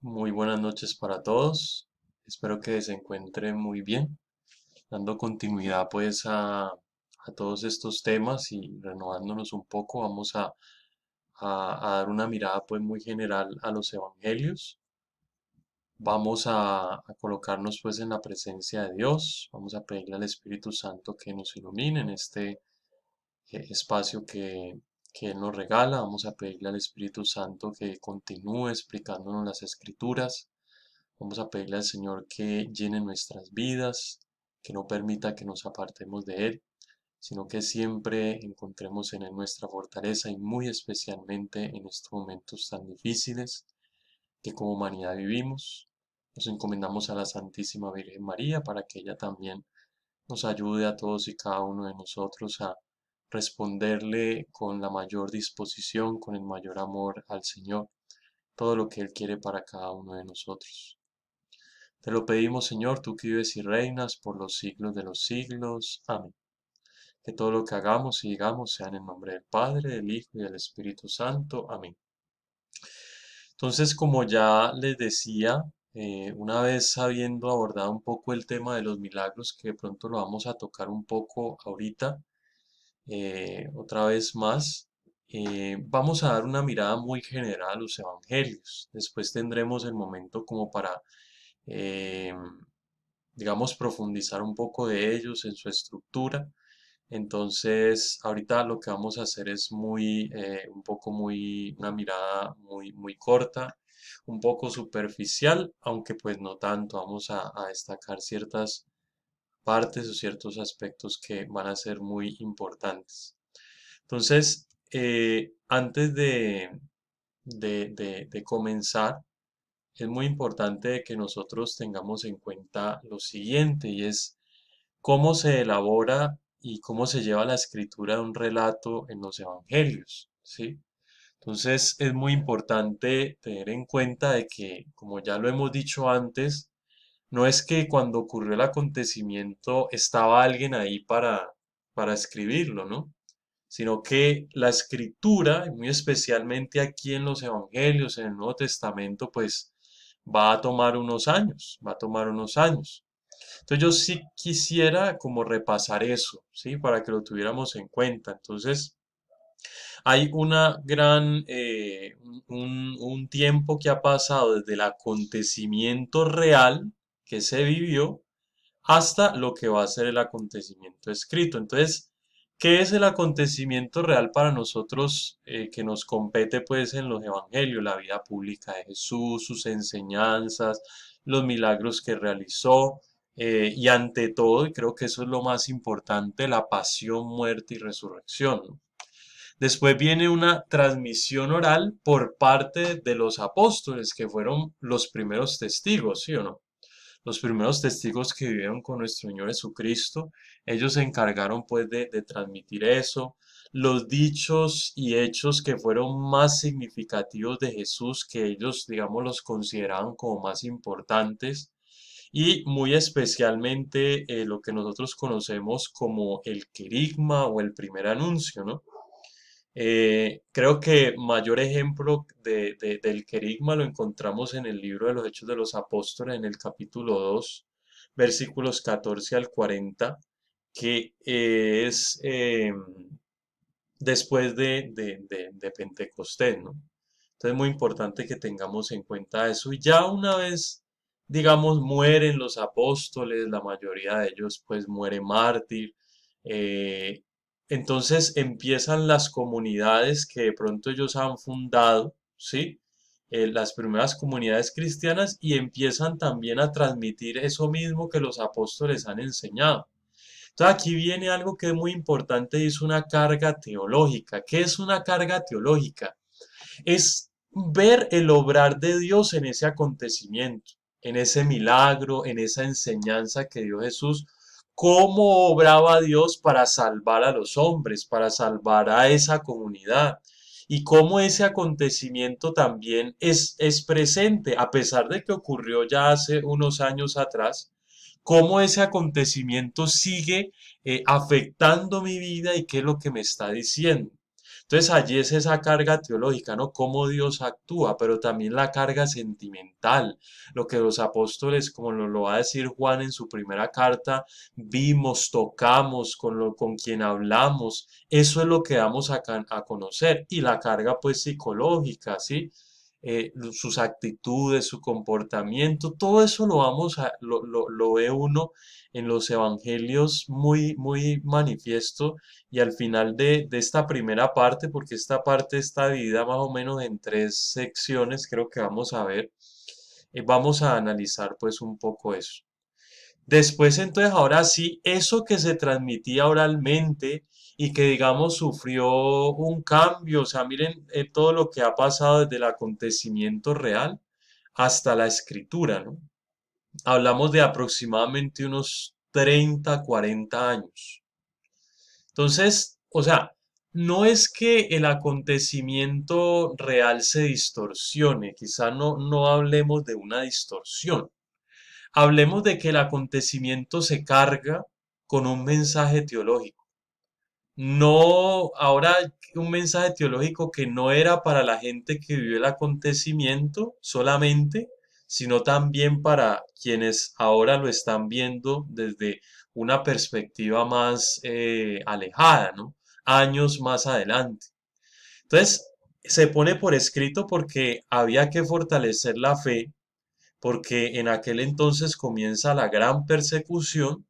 Muy buenas noches para todos. Espero que se encuentren muy bien, dando continuidad pues a todos estos temas y renovándonos un poco. Vamos a dar una mirada pues muy general a los evangelios. Vamos a colocarnos pues en la presencia de Dios. Vamos a pedirle al Espíritu Santo que nos ilumine en este espacio que Él nos regala. Vamos a pedirle al Espíritu Santo que continúe explicándonos las Escrituras. Vamos a pedirle al Señor que llene nuestras vidas, que no permita que nos apartemos de Él, sino que siempre encontremos en Él nuestra fortaleza y muy especialmente en estos momentos tan difíciles que como humanidad vivimos. Nos encomendamos a la Santísima Virgen María para que ella también nos ayude a todos y cada uno de nosotros a responderle con la mayor disposición, con el mayor amor al Señor, todo lo que Él quiere para cada uno de nosotros. Te lo pedimos, Señor, tú que vives y reinas por los siglos de los siglos. Amén. Que todo lo que hagamos y digamos sea en el nombre del Padre, del Hijo y del Espíritu Santo. Amén. Entonces, como ya les decía, una vez habiendo abordado un poco el tema de los milagros, que de pronto lo vamos a tocar un poco ahorita, otra vez más, vamos a dar una mirada muy general a los evangelios. Después tendremos el momento como para eh, digamos, profundizar un poco de ellos en su estructura. Entonces, ahorita lo que vamos a hacer es un poco una mirada muy corta, un poco superficial, aunque pues no tanto. Vamos a destacar ciertas partes o ciertos aspectos que van a ser muy importantes. Entonces, antes de comenzar, es muy importante que nosotros tengamos en cuenta lo siguiente y es cómo se elabora y cómo se lleva la escritura de un relato en los evangelios, ¿sí? Entonces es muy importante tener en cuenta de que, como ya lo hemos dicho antes, no es que cuando ocurrió el acontecimiento estaba alguien ahí para escribirlo, ¿no? Sino que la escritura, y muy especialmente aquí en los evangelios, en el Nuevo Testamento, pues va a tomar unos años, va a tomar unos años. Entonces yo sí quisiera como repasar eso, ¿sí? Para que lo tuviéramos en cuenta. Entonces hay un tiempo que ha pasado desde el acontecimiento real que se vivió hasta lo que va a ser el acontecimiento escrito. Entonces, ¿qué es el acontecimiento real para nosotros que nos compete pues en los evangelios? La vida pública de Jesús, sus enseñanzas, los milagros que realizó y ante todo, y creo que eso es lo más importante, la pasión, muerte y resurrección, ¿no? Después viene una transmisión oral por parte de los apóstoles, que fueron los primeros testigos, ¿sí o no? Los primeros testigos que vivieron con nuestro Señor Jesucristo, ellos se encargaron pues de transmitir eso, los dichos y hechos que fueron más significativos de Jesús, que ellos, digamos, los consideraban como más importantes, y muy especialmente lo que nosotros conocemos como el querigma o el primer anuncio, ¿no? Creo que mayor ejemplo del querigma lo encontramos en el libro de los Hechos de los Apóstoles, en el capítulo 2, versículos 14 al 40, que es después de Pentecostés, ¿no? Entonces es muy importante que tengamos en cuenta eso. Y ya una vez, digamos, mueren los apóstoles, la mayoría de ellos pues muere mártir, eh, entonces empiezan las comunidades que de pronto ellos han fundado, ¿sí? Las primeras comunidades cristianas y empiezan también a transmitir eso mismo que los apóstoles han enseñado. Entonces aquí viene algo que es muy importante y es una carga teológica. ¿Qué es una carga teológica? Es ver el obrar de Dios en ese acontecimiento, en ese milagro, en esa enseñanza que dio Jesús, cómo obraba Dios para salvar a los hombres, para salvar a esa comunidad. Y cómo ese acontecimiento también es presente, a pesar de que ocurrió ya hace unos años atrás, cómo ese acontecimiento sigue afectando mi vida y qué es lo que me está diciendo. Entonces allí es esa carga teológica, ¿no? Cómo Dios actúa, pero también la carga sentimental, lo que los apóstoles, como lo va a decir Juan en su primera carta, vimos, tocamos, con quien hablamos, eso es lo que damos a conocer, y la carga pues psicológica, ¿sí? Sus actitudes, su comportamiento, todo eso lo ve uno en los evangelios muy, muy manifiesto y al final de esta primera parte, porque esta parte está dividida más o menos en tres secciones, creo que vamos a ver, vamos a analizar pues un poco eso. Después, entonces, ahora sí, eso que se transmitía oralmente y que, digamos, sufrió un cambio, o sea, miren todo lo que ha pasado desde el acontecimiento real hasta la escritura, ¿no? Hablamos de aproximadamente unos 30, 40 años. Entonces, o sea, no es que el acontecimiento real se distorsione, quizá no hablemos de una distorsión. Hablemos de que el acontecimiento se carga con un mensaje teológico. No, ahora un mensaje teológico que no era para la gente que vivió el acontecimiento solamente, sino también para quienes ahora lo están viendo desde una perspectiva más alejada, ¿no? Años más adelante. Entonces, se pone por escrito porque había que fortalecer la fe porque en aquel entonces comienza la gran persecución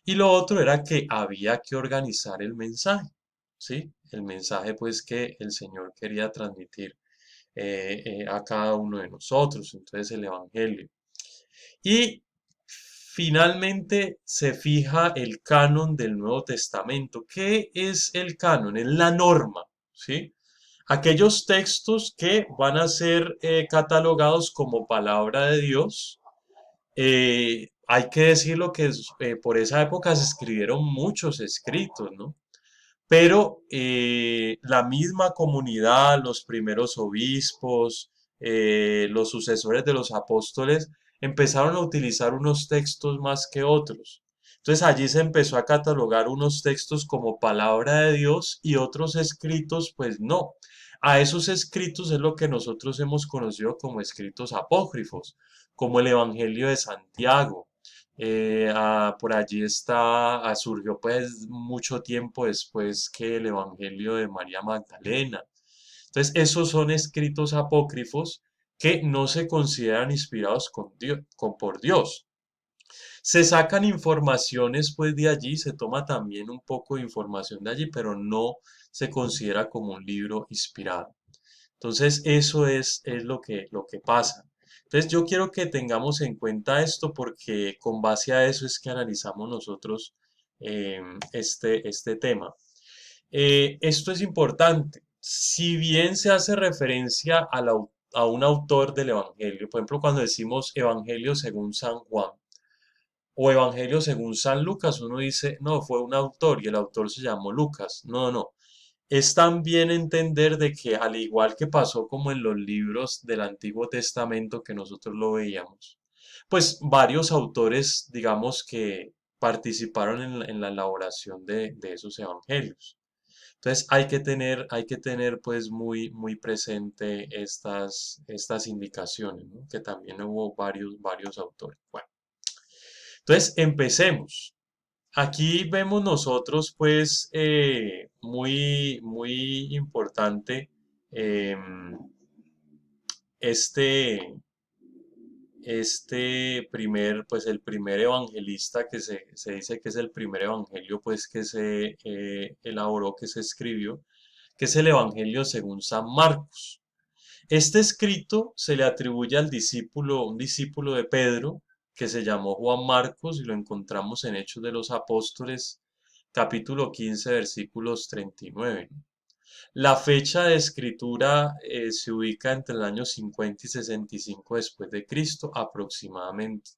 y lo otro era que había que organizar el mensaje, ¿sí? El mensaje pues que el Señor quería transmitir a cada uno de nosotros, entonces el Evangelio. Y finalmente se fija el canon del Nuevo Testamento. ¿Qué es el canon? Es la norma, ¿sí? Aquellos textos que van a ser catalogados como palabra de Dios. Hay que decirlo que por esa época se escribieron muchos escritos, ¿no? Pero la misma comunidad, los primeros obispos, los sucesores de los apóstoles, empezaron a utilizar unos textos más que otros. Entonces allí se empezó a catalogar unos textos como palabra de Dios y otros escritos, pues no. A esos escritos es lo que nosotros hemos conocido como escritos apócrifos, como el Evangelio de Santiago, por allí surgió pues mucho tiempo después que el Evangelio de María Magdalena. Entonces, esos son escritos apócrifos que no se consideran inspirados por Dios. Se sacan informaciones pues de allí, se toma también un poco de información de allí, pero no se considera como un libro inspirado. Entonces, eso es lo que pasa. Entonces, yo quiero que tengamos en cuenta esto porque con base a eso es que analizamos nosotros este tema. Esto es importante. Si bien se hace referencia a un autor del Evangelio, por ejemplo, cuando decimos Evangelio según San Juan o Evangelio según San Lucas, uno dice, no, fue un autor y el autor se llamó Lucas. No, no. Es también entender de que al igual que pasó como en los libros del Antiguo Testamento que nosotros lo veíamos, pues varios autores, digamos que participaron en la elaboración de esos evangelios. Entonces hay que tener pues muy, muy presente estas indicaciones, ¿no? Que también hubo varios autores. Bueno, entonces empecemos. Aquí vemos nosotros, pues, muy, muy importante em, este, pues, el primer evangelista se dice que es el primer evangelio, pues, que se elaboró, que se escribió, que es el Evangelio según San Marcos. Este escrito se le atribuye al discípulo, un discípulo de Pedro, que se llamó Juan Marcos, y lo encontramos en Hechos de los Apóstoles, capítulo 15, versículos 39. La fecha de escritura se ubica entre el año 50 y 65 después de Cristo aproximadamente.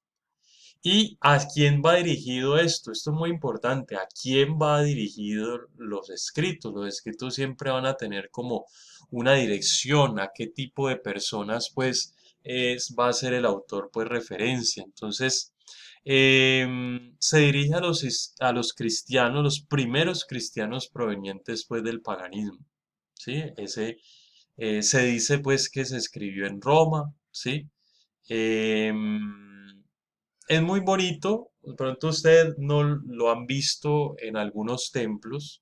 ¿Y a quién va dirigido esto? Esto es muy importante. ¿A quién va dirigido los escritos? Los escritos siempre van a tener como una dirección, a qué tipo de personas pues va a ser el autor pues referencia. Entonces, se dirige a los cristianos, los primeros cristianos provenientes pues del paganismo. ¿sí? Se dice pues que se escribió en Roma, ¿sí? Em, es muy bonito, de pronto ustedes no lo han visto en algunos templos,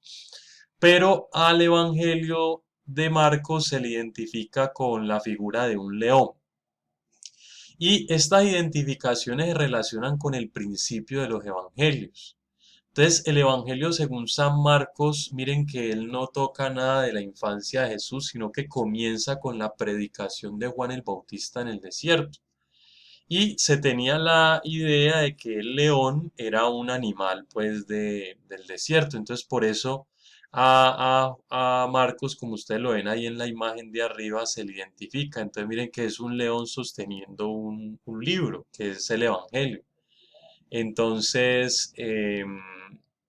pero al Evangelio de Marcos se le identifica con la figura de un león. Y estas identificaciones se relacionan con el principio de los evangelios. Entonces, el Evangelio según San Marcos, miren que él no toca nada de la infancia de Jesús, sino que comienza con la predicación de Juan el Bautista en el desierto. Y se tenía la idea de que el león era un animal, pues, del desierto. Entonces, por eso a Marcos, como ustedes lo ven ahí en la imagen de arriba, se le identifica. Entonces, miren que es un león sosteniendo un libro, que es el Evangelio. Entonces,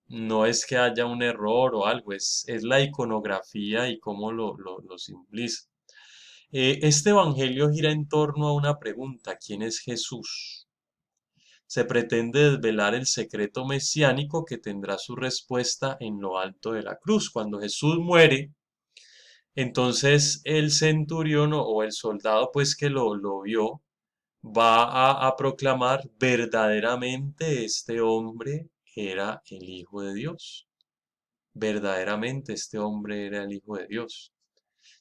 no es que haya un error o algo, es la iconografía y cómo lo simboliza. Este evangelio gira en torno a una pregunta: ¿quién es Jesús? Se pretende desvelar el secreto mesiánico que tendrá su respuesta en lo alto de la cruz. Cuando Jesús muere, entonces el centurión o el soldado pues que lo vio va a proclamar: verdaderamente este hombre era el Hijo de Dios. Verdaderamente este hombre era el Hijo de Dios.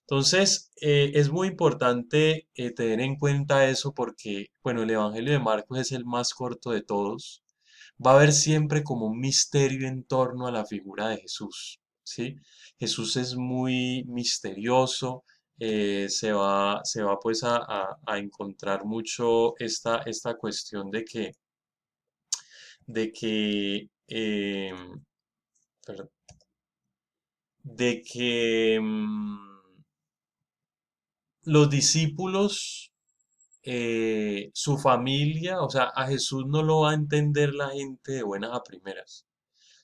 Entonces, es muy importante tener en cuenta eso porque, bueno, el Evangelio de Marcos es el más corto de todos. Va a haber siempre como un misterio en torno a la figura de Jesús, ¿sí? Jesús es muy misterioso, se va pues a encontrar mucho esta cuestión de que, perdón, de que los discípulos, su familia, o sea, a Jesús no lo va a entender la gente de buenas a primeras.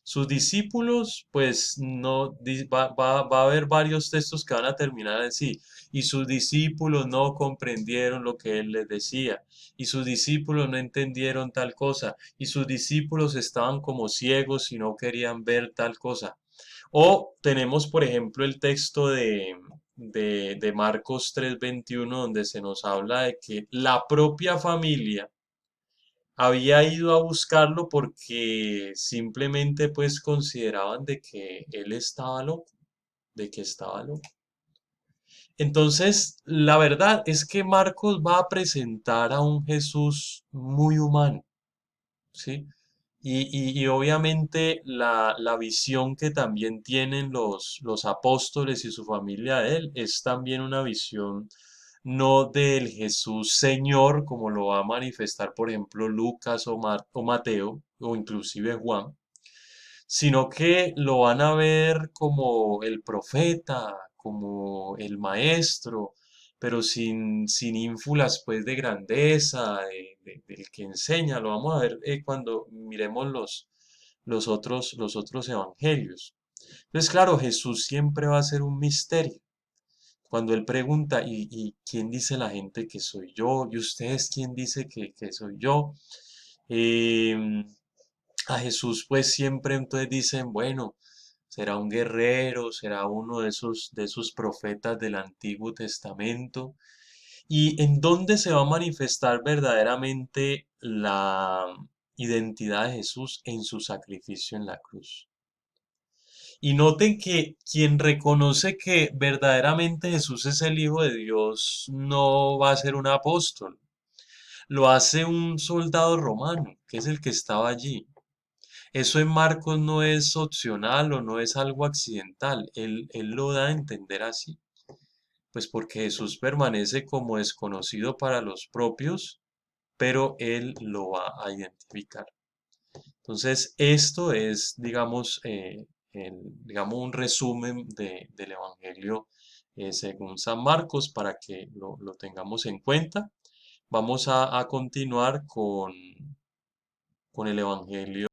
Sus discípulos, pues no, va a haber varios textos que van a terminar así. Y sus discípulos no comprendieron lo que él les decía. Y sus discípulos no entendieron tal cosa. Y sus discípulos estaban como ciegos y no querían ver tal cosa. O tenemos, por ejemplo, el texto de Marcos 3:21, donde se nos habla de que la propia familia había ido a buscarlo porque simplemente pues consideraban de que él estaba loco, de que estaba loco. Entonces, la verdad es que Marcos va a presentar a un Jesús muy humano, ¿sí? Y obviamente la visión que también tienen los apóstoles y su familia de él es también una visión no del Jesús Señor, como lo va a manifestar, por ejemplo, Lucas o Mateo, o inclusive Juan, sino que lo van a ver como el profeta, como el maestro, pero sin ínfulas pues de grandeza, del que enseña. Lo vamos a ver cuando miremos los otros evangelios. Entonces, claro, Jesús siempre va a ser un misterio. Cuando él pregunta: ¿y quién dice la gente que soy yo? ¿Y ustedes quién dice que soy yo? Em, a Jesús pues siempre entonces dicen, bueno, será un guerrero, será uno de esos profetas del Antiguo Testamento. ¿Y en dónde se va a manifestar verdaderamente la identidad de Jesús? En su sacrificio en la cruz. Y noten que quien reconoce que verdaderamente Jesús es el Hijo de Dios no va a ser un apóstol, lo hace un soldado romano, que es el que estaba allí. Eso en Marcos no es opcional o no es algo accidental, él lo da a entender así, pues porque Jesús permanece como desconocido para los propios, pero él lo va a identificar. Entonces, esto es, digamos, digamos un resumen del Evangelio según San Marcos para que lo tengamos en cuenta. Vamos a continuar con el Evangelio